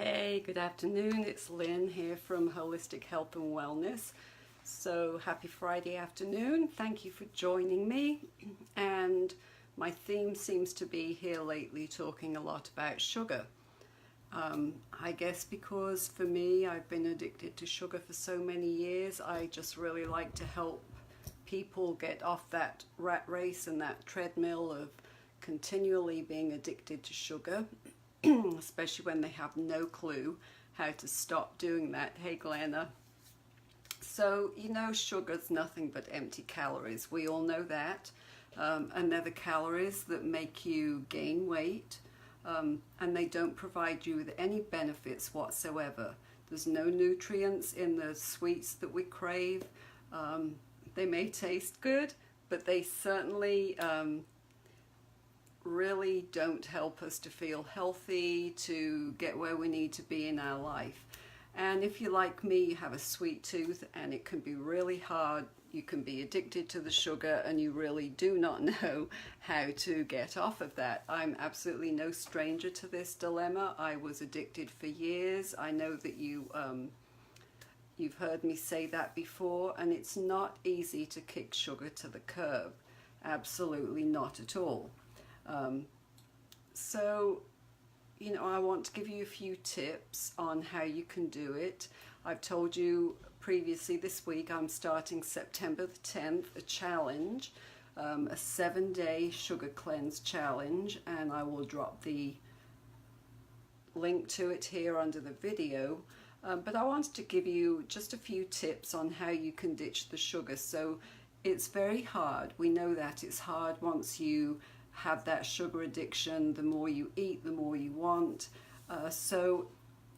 Hey, good afternoon. It's Lynn here from Holistic Health and Wellness. So happy Friday afternoon. Thank you for joining me. And my theme seems to be here lately talking a lot about sugar. I guess because for me, I've been addicted to sugar for so many years. I just really like to help people get off that rat race and that treadmill of continually being addicted to sugar. Especially when they have no clue how to stop doing that. Hey Glenna. So, sugar's nothing but empty calories. We all know that. And they're the calories that make you gain weight. And they don't provide you with any benefits whatsoever. There's no nutrients in the sweets that we crave. They may taste good, but they certainly really don't help us to feel healthy, to get where we need to be in our life. And if you're like me, you have a sweet tooth and it can be really hard. You can be addicted to the sugar and you really do not know how to get off of that. I'm absolutely no stranger to this dilemma. I was addicted for years. I know that you've heard me say that before, and it's not easy to kick sugar to the curb. Absolutely not at all. I want to give you a few tips on how you can do it. I've told you previously this week I'm starting September the 10th a challenge, a 7-day sugar cleanse challenge, and I will drop the link to it here under the video. But I wanted to give you just a few tips on how you can ditch the sugar. So it's very hard. We know that it's hard once you have that sugar addiction. The more you eat, the more you want. So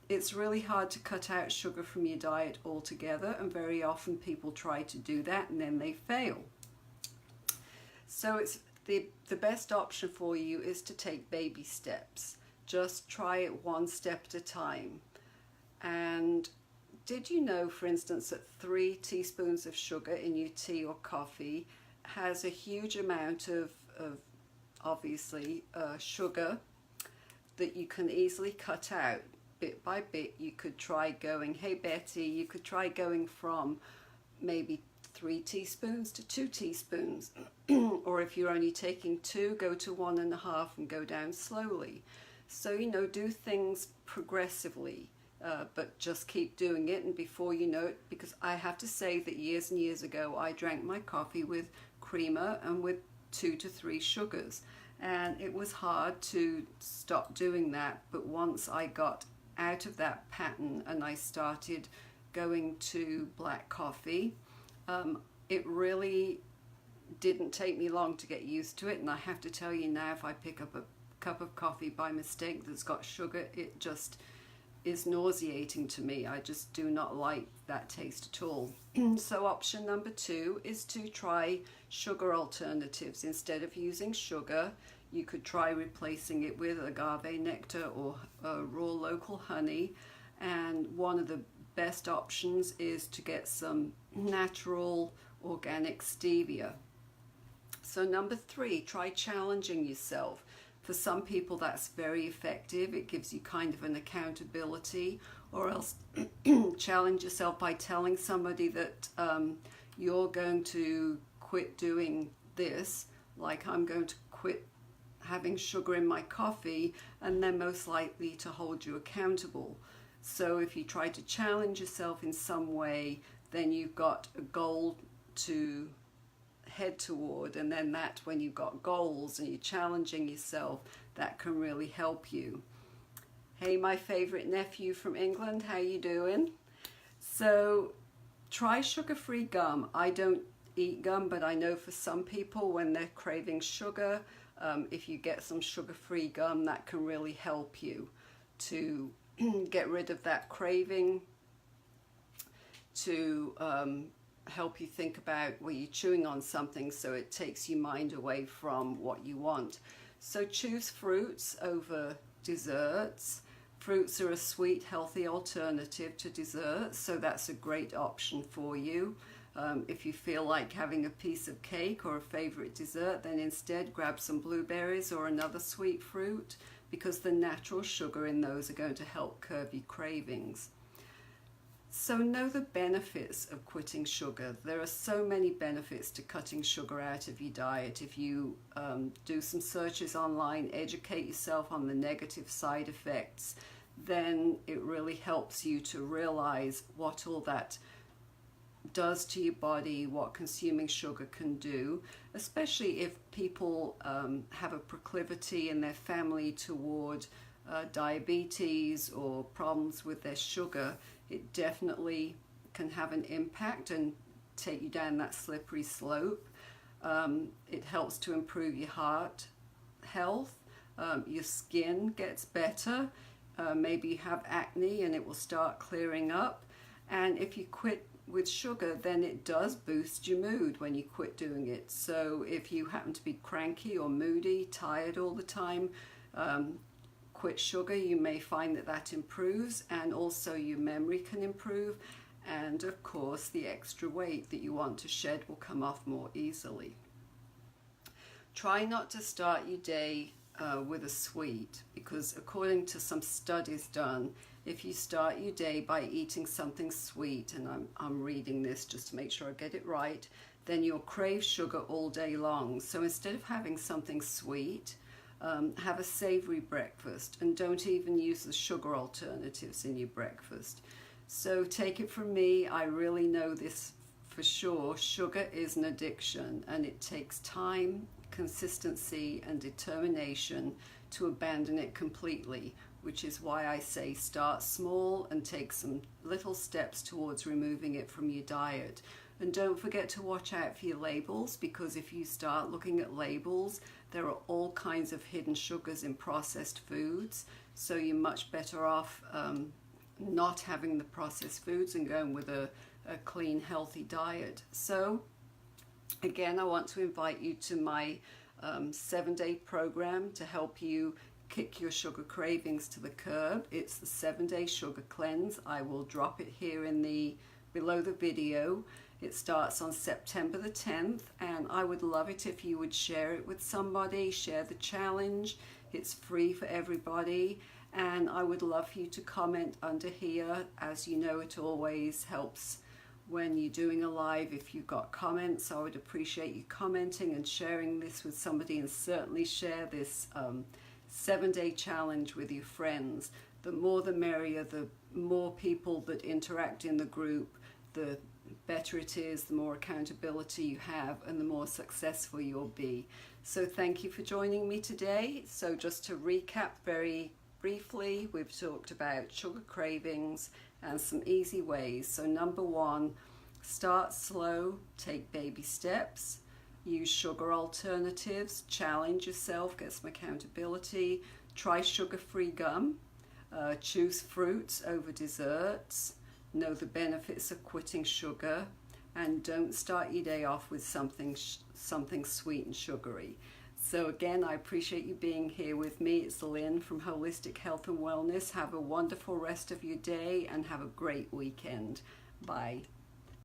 it's really hard to cut out sugar from your diet altogether, and very often people try to do that and then they fail. So it's the best option for you is to take baby steps. Just try it one step at a time. And did you know, for instance, that 3 teaspoons of sugar in your tea or coffee has a huge amount of obviously sugar that you can easily cut out bit by bit? You could try going, hey Betty, you could try going from maybe 3 teaspoons to 2 teaspoons. Or if you're only taking 2, go to 1.5 and go down slowly. So, do things progressively, but just keep doing it, and before you know it, because I have to say that years and years ago I drank my coffee with creamer and with 2 to 3 sugars, and it was hard to stop doing that. But once I got out of that pattern and I started going to black coffee, it really didn't take me long to get used to it. And I have to tell you now, if I pick up a cup of coffee by mistake that's got sugar, it just is nauseating to me. I just do not like that taste at all. So option number 2 is to try sugar alternatives. Instead of using sugar, you could try replacing it with agave nectar or raw local honey. And one of the best options is to get some natural organic stevia. So number 3, try challenging yourself. For some people that's very effective. It gives you kind of an accountability. Or else challenge yourself by telling somebody that you're going to quit doing this, like I'm going to quit having sugar in my coffee, and they're most likely to hold you accountable. So if you try to challenge yourself in some way, then you've got a goal to head toward, and then that, when you've got goals and you're challenging yourself, that can really help you. Hey, my favorite nephew from England, how you doing? So try sugar-free gum. I don't eat gum, but I know for some people when they're craving sugar, if you get some sugar-free gum, that can really help you to get rid of that craving, to help you think about where you're chewing on something, so it takes your mind away from what you want. So choose fruits over desserts. Fruits are a sweet, healthy alternative to desserts, so that's a great option for you. If you feel like having a piece of cake or a favorite dessert, then instead grab some blueberries or another sweet fruit. because the natural sugar in those are going to help curb your cravings. So know the benefits of quitting sugar. There are so many benefits to cutting sugar out of your diet. If you do some searches online, educate yourself on the negative side effects, then it really helps you to realize what all that does to your body, what consuming sugar can do, especially if people have a proclivity in their family toward diabetes or problems with their sugar. It definitely can have an impact and take you down that slippery slope. It helps to improve your heart health. Your skin gets better. Maybe you have acne and it will start clearing up. And if you quit with sugar, then it does boost your mood when you quit doing it. So if you happen to be cranky or moody, tired all the time, quit sugar, you may find that that improves, and also your memory can improve, and of course the extra weight that you want to shed will come off more easily. Try not to start your day with a sweet, because according to some studies done, if you start your day by eating something sweet, and I'm reading this just to make sure I get it right, then you'll crave sugar all day long. So instead of having something sweet, have a savory breakfast, and don't even use the sugar alternatives in your breakfast. So take it from me, I really know this for sure. Sugar is an addiction, and it takes time, consistency, and determination to abandon it completely, which is why I say start small and take some little steps towards removing it from your diet. And don't forget to watch out for your labels, because if you start looking at labels, there are all kinds of hidden sugars in processed foods. So you're much better off not having the processed foods and going with a clean, healthy diet. So again, I want to invite you to my 7-day program to help you kick your sugar cravings to the curb. It's the 7-day sugar cleanse. I will drop it here in below the video. It starts on September the 10th, and I would love it if you would share it with somebody, share the challenge. It's free for everybody, and I would love for you to comment under here. As you know, it always helps when you're doing a live. If you've got comments, I would appreciate you commenting and sharing this with somebody, and certainly share this 7-day challenge with your friends. The more the merrier. The more people that interact in the group, the better it is, the more accountability you have, and the more successful you'll be. So thank you for joining me today. So just to recap very briefly, we've talked about sugar cravings and some easy ways. So number 1, start slow, take baby steps, use sugar alternatives, challenge yourself, get some accountability, try sugar-free gum, choose fruits over desserts, know the benefits of quitting sugar, and don't start your day off with something sweet and sugary. So again, I appreciate you being here with me. It's Lynn from Holistic Health and Wellness. Have a wonderful rest of your day and have a great weekend. Bye.